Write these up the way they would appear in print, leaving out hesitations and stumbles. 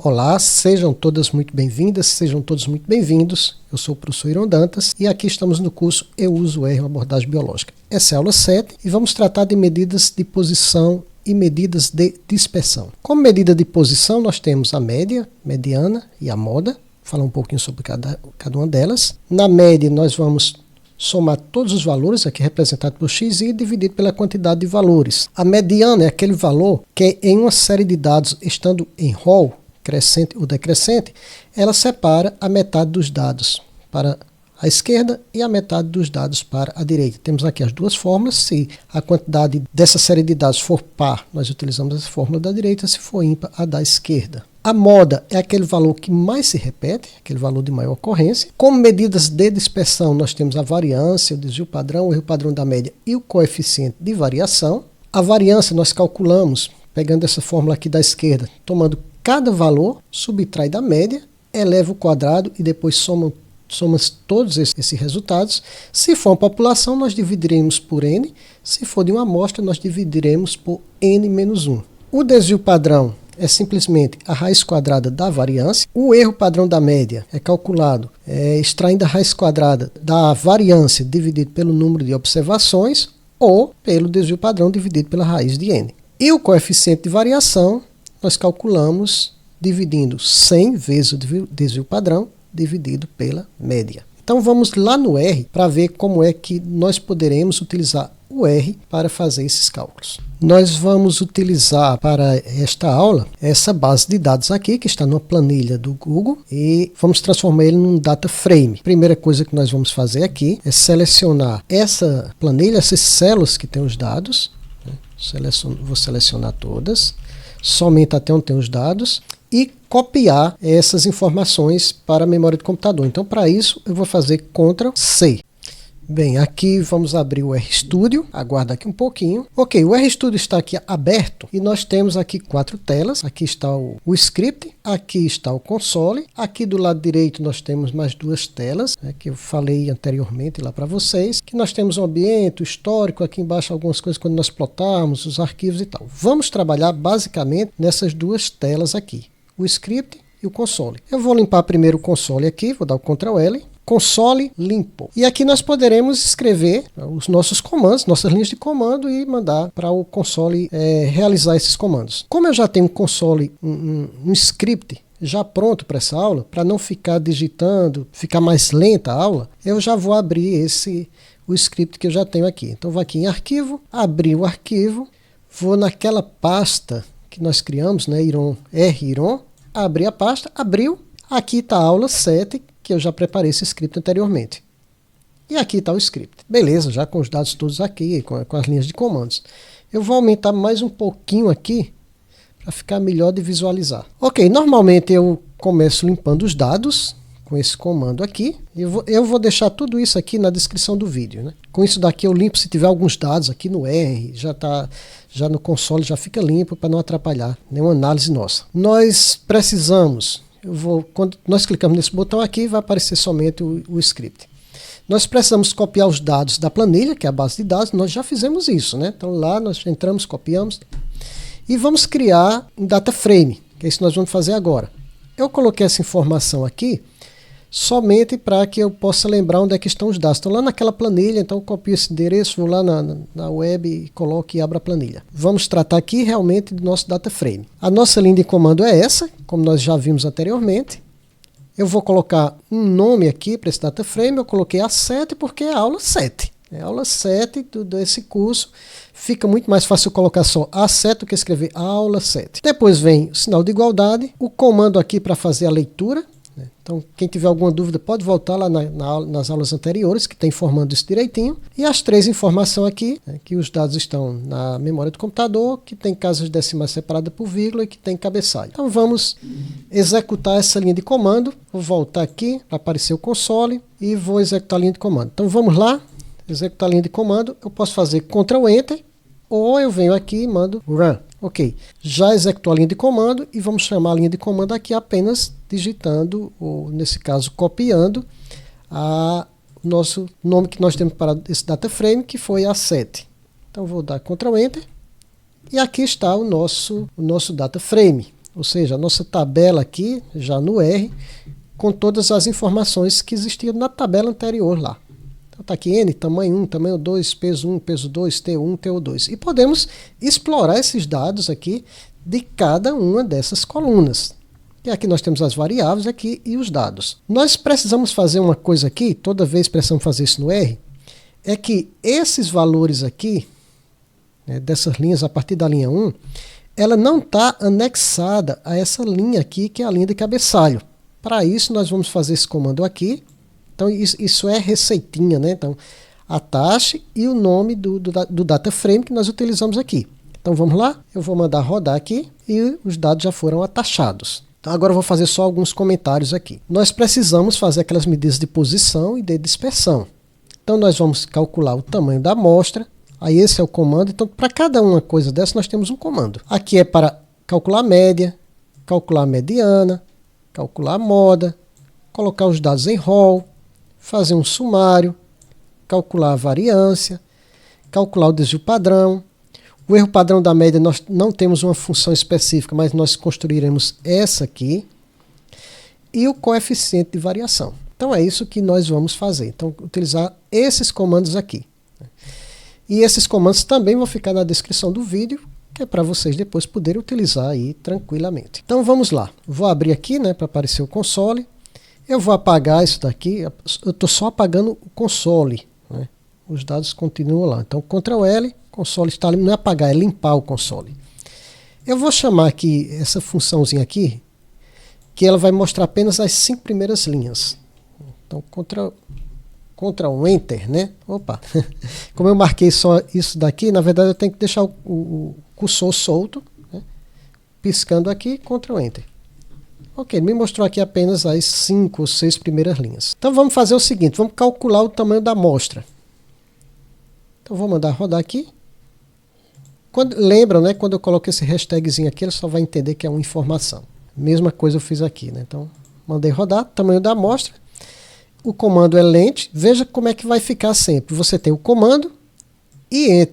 Olá, sejam todas muito bem-vindas, sejam todos muito bem-vindos. Eu sou o professor Iron Dantas e aqui estamos no curso Eu Uso R, uma abordagem biológica. Essa é a aula 7 e vamos tratar de medidas de posição e medidas de dispersão. Como medida de posição, nós temos a média, mediana e a moda. Vou falar um pouquinho sobre cada uma delas. Na média, nós vamos somar todos os valores, aqui representado por x, e dividir pela quantidade de valores. A mediana é aquele valor que em uma série de dados, estando em rol, crescente ou decrescente, ela separa a metade dos dados para a esquerda e a metade dos dados para a direita. Temos aqui as duas fórmulas. Se a quantidade dessa série de dados for par, nós utilizamos essa fórmula da direita, se for ímpar, a da esquerda. A moda é aquele valor que mais se repete, aquele valor de maior ocorrência. Como medidas de dispersão, nós temos a variância, o desvio padrão, o erro padrão da média e o coeficiente de variação. A variância nós calculamos, pegando essa fórmula aqui da esquerda, tomando cada valor, subtrai da média, eleva o quadrado e depois soma todos esses resultados. Se for uma população, nós dividiremos por n. Se for de uma amostra, nós dividiremos por n menos 1. O desvio padrão é simplesmente a raiz quadrada da variância. O erro padrão da média é calculado extraindo a raiz quadrada da variância dividido pelo número de observações ou pelo desvio padrão dividido pela raiz de n. E o coeficiente de variação nós calculamos dividindo 100 vezes o desvio padrão dividido pela média. Então vamos lá no R para ver como é que nós poderemos utilizar o R para fazer esses cálculos. Nós vamos utilizar para esta aula essa base de dados aqui, que está numa planilha do Google, e vamos transformar ele num data frame. Primeira coisa que nós vamos fazer aqui é selecionar essa planilha, essas células que tem os dados. Vou selecionar todas, somente até onde tem os dados, e copiar essas informações para a memória do computador. Então, para isso, eu vou fazer Ctrl+C. Bem, aqui vamos abrir o RStudio, aguarda aqui um pouquinho. Ok, o RStudio está aqui aberto e nós temos aqui 4 telas. Aqui está o script, aqui está o console, aqui do lado direito nós temos mais 2 telas, que eu falei anteriormente lá para vocês, que nós temos o ambiente, o histórico, aqui embaixo algumas coisas quando nós plotarmos, os arquivos e tal. Vamos trabalhar basicamente nessas 2 telas aqui, o script e o console. Eu vou limpar primeiro o console aqui, vou dar o Ctrl+L. Console limpo. E aqui nós poderemos escrever os nossos comandos, nossas linhas de comando e mandar para o console realizar esses comandos. Como eu já tenho um console, um script já pronto para essa aula, para não ficar digitando, ficar mais lenta a aula, eu já vou abrir o script que eu já tenho aqui. Então vou aqui em arquivo, abrir o arquivo, vou naquela pasta que nós criamos, né, Iron, abrir a pasta, abriu, aqui está a aula 7, que eu já preparei esse script anteriormente. E aqui está o script. Beleza, já com os dados todos aqui, com as linhas de comandos. Eu vou aumentar mais um pouquinho aqui, para ficar melhor de visualizar. Ok, normalmente eu começo limpando os dados, com esse comando aqui. Eu vou deixar tudo isso aqui na descrição do vídeo, né? Com isso daqui eu limpo, se tiver alguns dados aqui no R, já no console já fica limpo, para não atrapalhar nenhuma análise nossa. Nós precisamos... quando nós clicamos nesse botão aqui, vai aparecer somente o script. Nós precisamos copiar os dados da planilha, que é a base de dados. Nós já fizemos isso, né? Então lá nós entramos, copiamos e vamos criar um data frame, que é isso que nós vamos fazer agora. Eu coloquei essa informação aqui somente para que eu possa lembrar onde é que estão os dados. Estão lá naquela planilha, então eu copio esse endereço, vou lá na web e coloco e abro a planilha. Vamos tratar aqui realmente do nosso data frame. A nossa linha de comando é essa, como nós já vimos anteriormente. Eu vou colocar um nome aqui para esse data frame, eu coloquei A7 porque é a aula 7. É a aula 7 desse curso. Fica muito mais fácil colocar só A7 do que escrever aula 7. Depois vem o sinal de igualdade, o comando aqui para fazer a leitura. Então, quem tiver alguma dúvida pode voltar lá nas aulas anteriores, que está informando isso direitinho. E as 3 informações aqui, que os dados estão na memória do computador, que tem casas decimais separadas por vírgula e que tem cabeçalho. Então, vamos executar essa linha de comando. Vou voltar aqui para aparecer o console e vou executar a linha de comando. Então, vamos lá, executar a linha de comando. Eu posso fazer Ctrl+Enter ou eu venho aqui e mando Run. Ok, já executou a linha de comando e vamos chamar a linha de comando aqui apenas digitando, ou nesse caso copiando, o nosso nome que nós temos para esse data frame, que foi A7. Então vou dar Ctrl+Enter e aqui está o nosso data frame. ou seja, a nossa tabela aqui, já no R, com todas as informações que existiam na tabela anterior lá. Então está aqui N, tamanho 1, tamanho 2, peso 1, peso 2, T1, TO2. E podemos explorar esses dados aqui de cada uma dessas colunas. E aqui nós temos as variáveis aqui e os dados. Nós precisamos fazer uma coisa aqui, toda vez precisamos fazer isso no R, é que esses valores aqui, né, dessas linhas a partir da linha 1, ela não está anexada a essa linha aqui, que é a linha de cabeçalho. Para isso, nós vamos fazer esse comando aqui. Então, isso é receitinha, né? Então, a taxa e o nome do data frame que nós utilizamos aqui. Então, vamos lá? Eu vou mandar rodar aqui e os dados já foram atachados. Então, agora eu vou fazer só alguns comentários aqui. Nós precisamos fazer aquelas medidas de posição e de dispersão. Então, nós vamos calcular o tamanho da amostra. Aí, esse é o comando. Então, para cada uma coisa dessa, nós temos um comando. Aqui é para calcular a média, calcular a mediana, calcular a moda, colocar os dados em rol, fazer um sumário, calcular a variância, calcular o desvio padrão. O erro padrão da média nós não temos uma função específica, mas nós construiremos essa aqui. E o coeficiente de variação. Então é isso que nós vamos fazer. Então utilizar esses comandos aqui. E esses comandos também vão ficar na descrição do vídeo, que é para vocês depois poderem utilizar aí tranquilamente. Então vamos lá. Vou abrir aqui, né, para aparecer o console. Eu vou apagar isso daqui. Eu estou só apagando o console, né? Os dados continuam lá. Então Ctrl L, console está ali, não é apagar, é limpar o console. Eu vou chamar aqui essa funçãozinha aqui, que ela vai mostrar apenas as 5 primeiras linhas. Então Ctrl Enter, né? Opa! Como eu marquei só isso daqui, na verdade eu tenho que deixar o cursor solto, né? Piscando aqui, Ctrl Enter. Ok, me mostrou aqui apenas as 5 ou 6 primeiras linhas. Então vamos fazer o seguinte, vamos calcular o tamanho da amostra. Então vou mandar rodar aqui. Lembram, né? Quando eu coloco esse hashtagzinho aqui, ele só vai entender que é uma informação. Mesma coisa eu fiz aqui, né? Então mandei rodar, tamanho da amostra. O comando é length, veja como é que vai ficar sempre. Você tem o comando e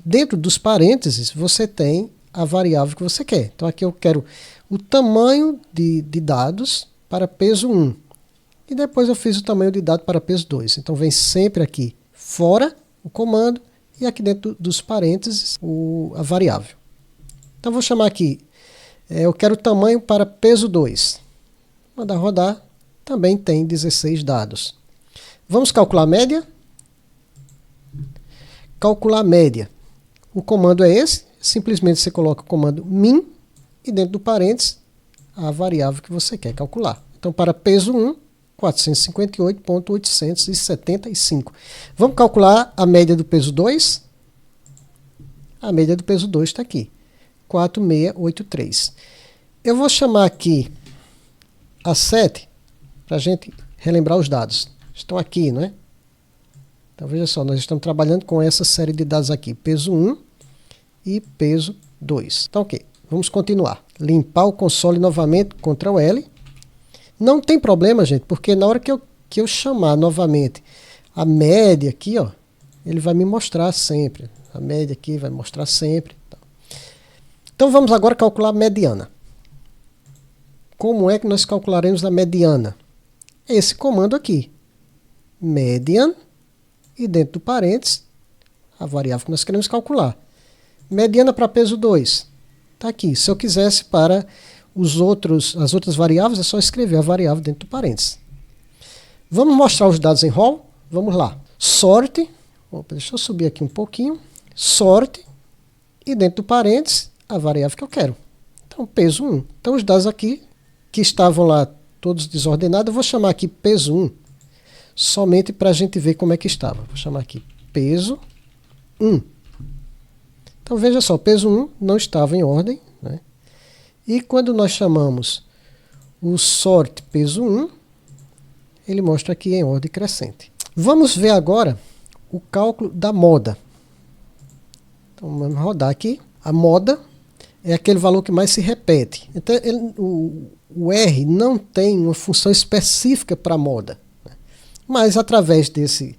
dentro dos parênteses você tem a variável que você quer. Então aqui eu quero o tamanho de dados para peso 1. E depois eu fiz o tamanho de dado para peso 2. Então vem sempre aqui fora o comando e aqui dentro dos parênteses a variável. Então vou chamar aqui, eu quero o tamanho para peso 2. Mandar rodar. Também tem 16 dados. Vamos calcular a média? Calcular a média. O comando é esse. Simplesmente você coloca o comando min e dentro do parênteses a variável que você quer calcular. Então, para peso 1, 458.875. Vamos calcular a média do peso 2? A média do peso 2 está aqui. 4683. Eu vou chamar aqui a 7 para a gente relembrar os dados. Estão aqui, não é? Então veja só, nós estamos trabalhando com essa série de dados aqui, peso 1 e peso 2. Então ok, vamos continuar. Limpar o console novamente, Ctrl L. Não tem problema, gente, porque na hora que eu chamar novamente a média aqui, ó, ele vai me mostrar sempre. A média aqui vai mostrar sempre. Então vamos agora calcular a mediana. Como é que nós calcularemos a mediana? Esse comando aqui, median, e dentro do parênteses, a variável que nós queremos calcular. Mediana para peso 2, está aqui. Se eu quisesse para as outras variáveis, é só escrever a variável dentro do parênteses. Vamos mostrar os dados em rol? Vamos lá. Sorte, deixa eu subir aqui um pouquinho, sorte, e dentro do parênteses, a variável que eu quero. Então, peso 1. Então, os dados aqui, que estavam lá todos desordenados, eu vou chamar aqui peso 1, somente para a gente ver como é que estava. Vou chamar aqui peso 1. Então veja só, peso 1 não estava em ordem, né? E quando nós chamamos o sort peso 1, ele mostra aqui em ordem crescente. Vamos ver agora o cálculo da moda. Então vamos rodar aqui. A moda é aquele valor que mais se repete. Então o R não tem uma função específica para moda, né? Mas através desse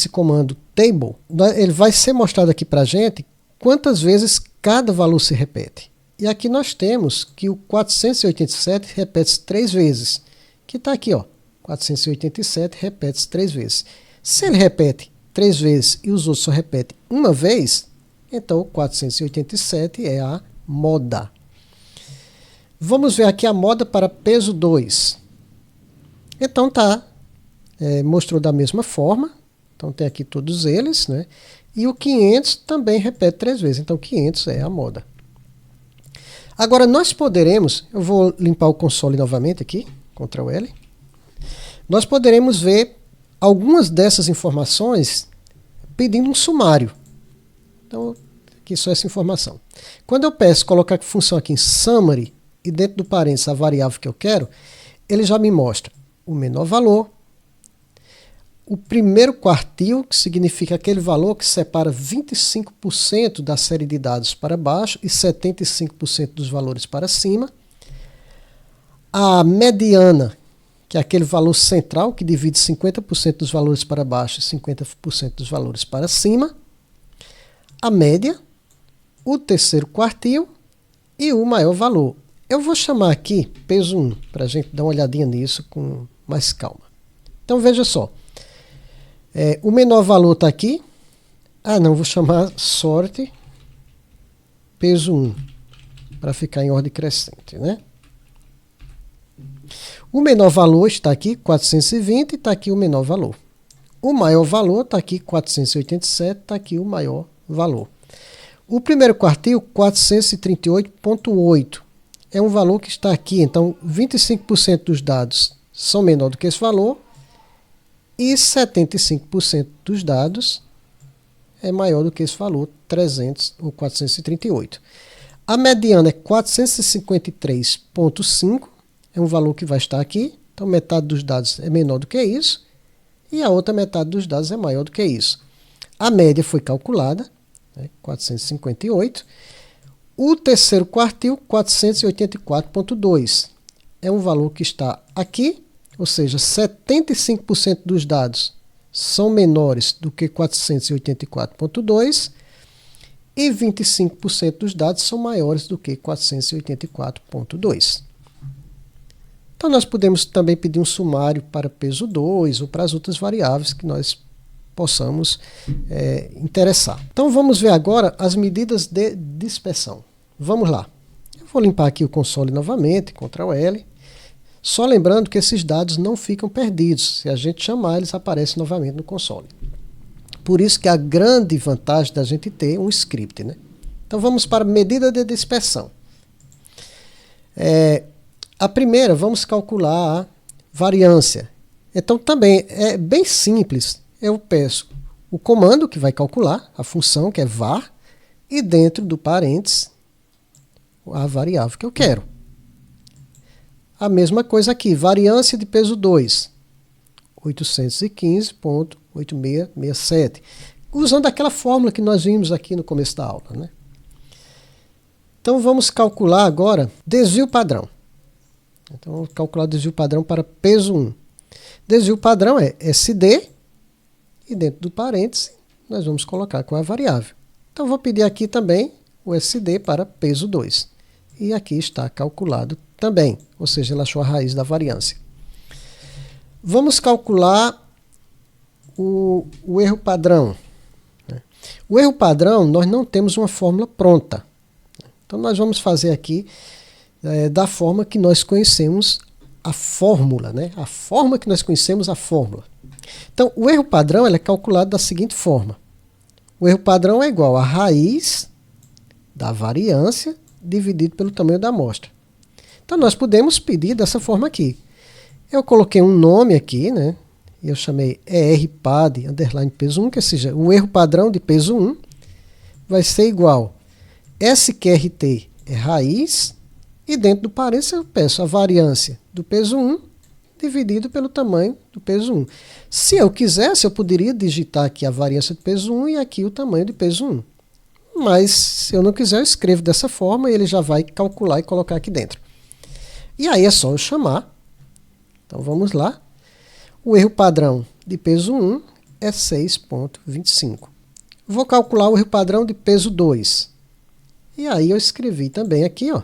comando table, ele vai ser mostrado aqui para a gente quantas vezes cada valor se repete. E aqui nós temos que o 487 repete-se 3 vezes. Que está aqui, ó. 487 repete-se 3 vezes. Se ele repete 3 vezes e os outros só repetem uma vez, então o 487 é a moda. Vamos ver aqui a moda para peso 2. Então tá, mostrou da mesma forma. Então tem aqui todos eles, né? E o 500 também repete 3 vezes. Então 500 é a moda. Agora nós poderemos, eu vou limpar o console novamente aqui, Ctrl L. Nós poderemos ver algumas dessas informações pedindo um sumário. Então aqui só essa informação. Quando eu peço colocar a função aqui em summary, e dentro do parênteses a variável que eu quero, ele já me mostra o menor valor, o primeiro quartil, que significa aquele valor que separa 25% da série de dados para baixo e 75% dos valores para cima, a mediana, que é aquele valor central, que divide 50% dos valores para baixo e 50% dos valores para cima, a média, o terceiro quartil e o maior valor. Eu vou chamar aqui peso 1, para a gente dar uma olhadinha nisso com mais calma. Então veja só, o menor valor está aqui. Não, vou chamar sorte peso 1, para ficar em ordem crescente, né? O menor valor está aqui, 420, está aqui o menor valor. O maior valor está aqui, 487, está aqui o maior valor. O primeiro quartil, 438,8. É um valor que está aqui, então 25% dos dados são menor do que esse valor e 75% dos dados é maior do que esse valor, 300 ou 438. A mediana é 453,5, é um valor que vai estar aqui, então metade dos dados é menor do que isso e a outra metade dos dados é maior do que isso. A média foi calculada, 458. O terceiro quartil, 484,2. É um valor que está aqui, ou seja, 75% dos dados são menores do que 484,2 e 25% dos dados são maiores do que 484,2. Então nós podemos também pedir um sumário para peso 2 ou para as outras variáveis que nós possamos interessar. Então vamos ver agora as medidas de dispersão. Vamos lá. Eu vou limpar aqui o console novamente, Ctrl L. Só lembrando que esses dados não ficam perdidos. Se a gente chamar, eles aparecem novamente no console. Por isso que a grande vantagem da gente ter um script, né? Então vamos para a medida de dispersão. A primeira, vamos calcular a variância. Então também é bem simples. Eu peço o comando que vai calcular, a função que é var, e dentro do parênteses, a variável que eu quero. A mesma coisa aqui, variância de peso 2, 815,8667, usando aquela fórmula que nós vimos aqui no começo da aula, né? Então vamos calcular agora desvio padrão. Então vamos calcular o desvio padrão para peso 1. Desvio padrão é SD, e dentro do parêntese nós vamos colocar qual é a variável. Então vou pedir aqui também o SD para peso 2. E aqui está calculado também, ou seja, ele achou a raiz da variância. Vamos calcular o erro padrão. O erro padrão, nós não temos uma fórmula pronta. Então nós vamos fazer aqui da forma que nós conhecemos a fórmula, né? A forma que nós conhecemos a fórmula. Então o erro padrão é calculado da seguinte forma. O erro padrão é igual a raiz da variância dividido pelo tamanho da amostra. Então nós podemos pedir dessa forma aqui. Eu coloquei um nome aqui, né? E eu chamei erpad underline peso 1, que seja o erro padrão de peso 1 vai ser igual SQRT é raiz, e dentro do parênteses eu peço a variância do peso 1 dividido pelo tamanho do peso 1. Se eu quisesse, eu poderia digitar aqui a variância do peso 1 e aqui o tamanho do peso 1. Mas, se eu não quiser, eu escrevo dessa forma e ele já vai calcular e colocar aqui dentro. E aí é só eu chamar. Então, vamos lá. O erro padrão de peso 1 é 6,25. Vou calcular o erro padrão de peso 2. E aí eu escrevi também aqui, ó,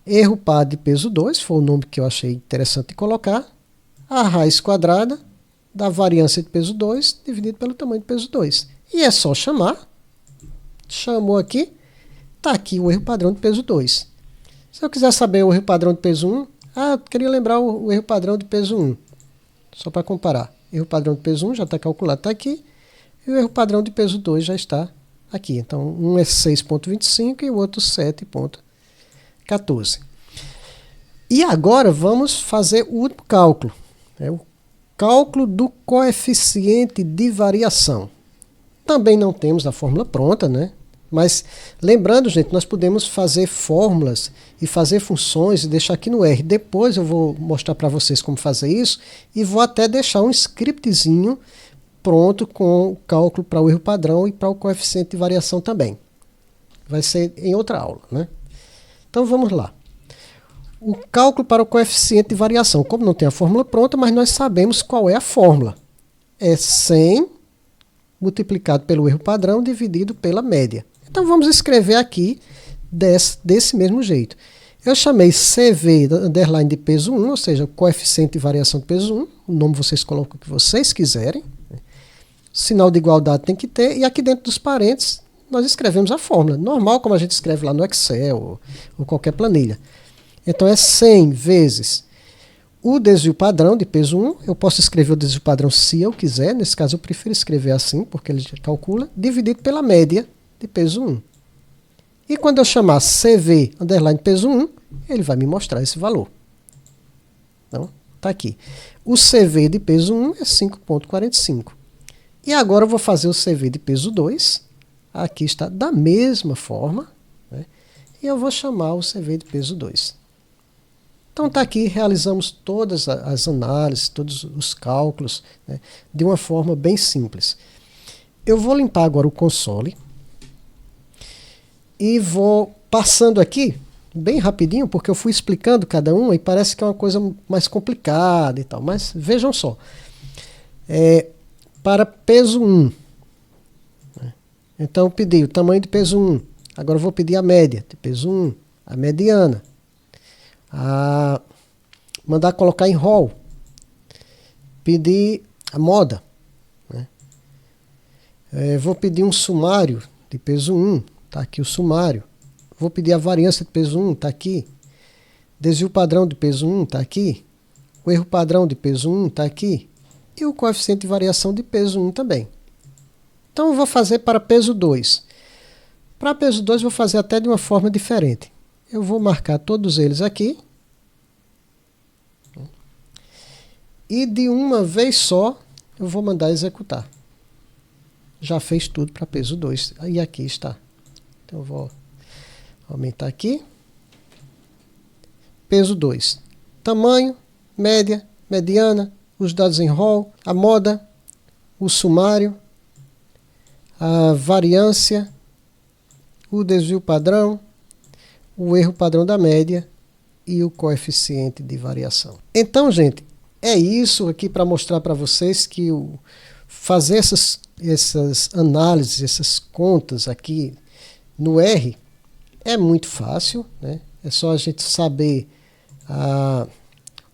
erro par de peso 2, foi o nome que eu achei interessante de colocar, a raiz quadrada da variância de peso 2 dividido pelo tamanho de peso 2. E é só chamar, chamou aqui, está aqui o erro padrão de peso 2. Se eu quiser saber o erro padrão de peso 1, eu queria lembrar o erro padrão de peso 1, só para comparar. Erro padrão de peso 1 já está calculado, está aqui, e o erro padrão de peso 2 já está aqui. Então, um é 6,25 e o outro 7,14. E agora vamos fazer o último cálculo. O cálculo do coeficiente de variação. Também não temos a fórmula pronta, né? Mas lembrando, gente, nós podemos fazer fórmulas e fazer funções e deixar aqui no R. Depois eu vou mostrar para vocês como fazer isso e vou até deixar um scriptzinho pronto com o cálculo para o erro padrão e para o coeficiente de variação também. Vai ser em outra aula, né? Então vamos lá. O cálculo para o coeficiente de variação. Como não tem a fórmula pronta, mas nós sabemos qual é a fórmula. É 100 multiplicado pelo erro padrão dividido pela média. Então vamos escrever aqui desse mesmo jeito. Eu chamei CV underline de peso 1, ou seja, o coeficiente de variação de peso 1. O nome vocês colocam o que vocês quiserem. Sinal de igualdade tem que ter. E aqui dentro dos parênteses nós escrevemos a fórmula. Normal, como a gente escreve lá no Excel ou qualquer planilha. Então é 100 vezes o desvio padrão de peso 1. Eu posso escrever o desvio padrão se eu quiser. Nesse caso eu prefiro escrever assim, porque ele calcula. Dividido pela média de peso 1. E quando eu chamar CV underline peso 1, ele vai me mostrar esse valor. Então, está aqui. O CV de peso 1 é 5,45. E agora eu vou fazer o CV de peso 2. Aqui está da mesma forma. Né? E eu vou chamar o CV de peso 2. Então está aqui, realizamos todas as análises, todos os cálculos, né, de uma forma bem simples. Eu vou limpar agora o console e vou passando aqui, bem rapidinho, porque eu fui explicando cada um e parece que é uma coisa mais complicada e tal, mas vejam só. Para peso 1, né, então eu pedi o tamanho de peso 1, agora eu vou pedir a média de peso 1, a mediana. Mandar colocar em rol, pedir a moda, né? Vou pedir um sumário de peso 1, está aqui o sumário. Vou pedir a variância de peso 1, está aqui. Desvio padrão de peso 1, está aqui. O erro padrão de peso 1, está aqui. E o coeficiente de variação de peso 1 também. Então eu vou fazer para peso 2. Para peso 2 eu vou fazer até de uma forma diferente. Eu vou marcar todos eles aqui. E de uma vez só eu vou mandar executar. Já fez tudo para peso 2. E aqui está. Então eu vou aumentar aqui. Peso 2. Tamanho, média, mediana, os dados em rol, a moda, o sumário, a variância, o desvio padrão, o erro padrão da média e o coeficiente de variação. Então, gente, é isso aqui para mostrar para vocês que fazer essas análises, essas contas aqui no R é muito fácil, né? É só a gente saber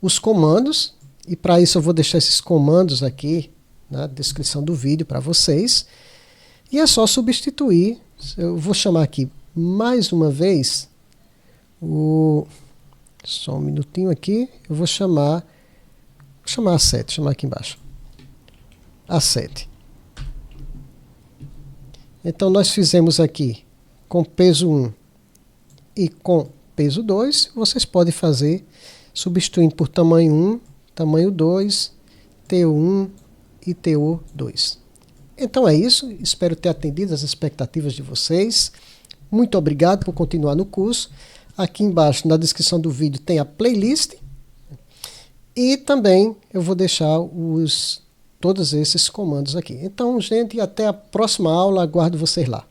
os comandos, e para isso eu vou deixar esses comandos aqui na descrição do vídeo para vocês. E é só substituir. Eu vou chamar aqui mais uma vez só um minutinho aqui, eu vou chamar A7, chamar aqui embaixo. A7. Então nós fizemos aqui com peso 1 e com peso 2, vocês podem fazer substituindo por tamanho 1, tamanho 2, TO1 e TO2. Então é isso, espero ter atendido as expectativas de vocês. Muito obrigado por continuar no curso. Aqui embaixo, na descrição do vídeo, tem a playlist. E também eu vou deixar todos esses comandos aqui. Então, gente, até a próxima aula. Aguardo vocês lá.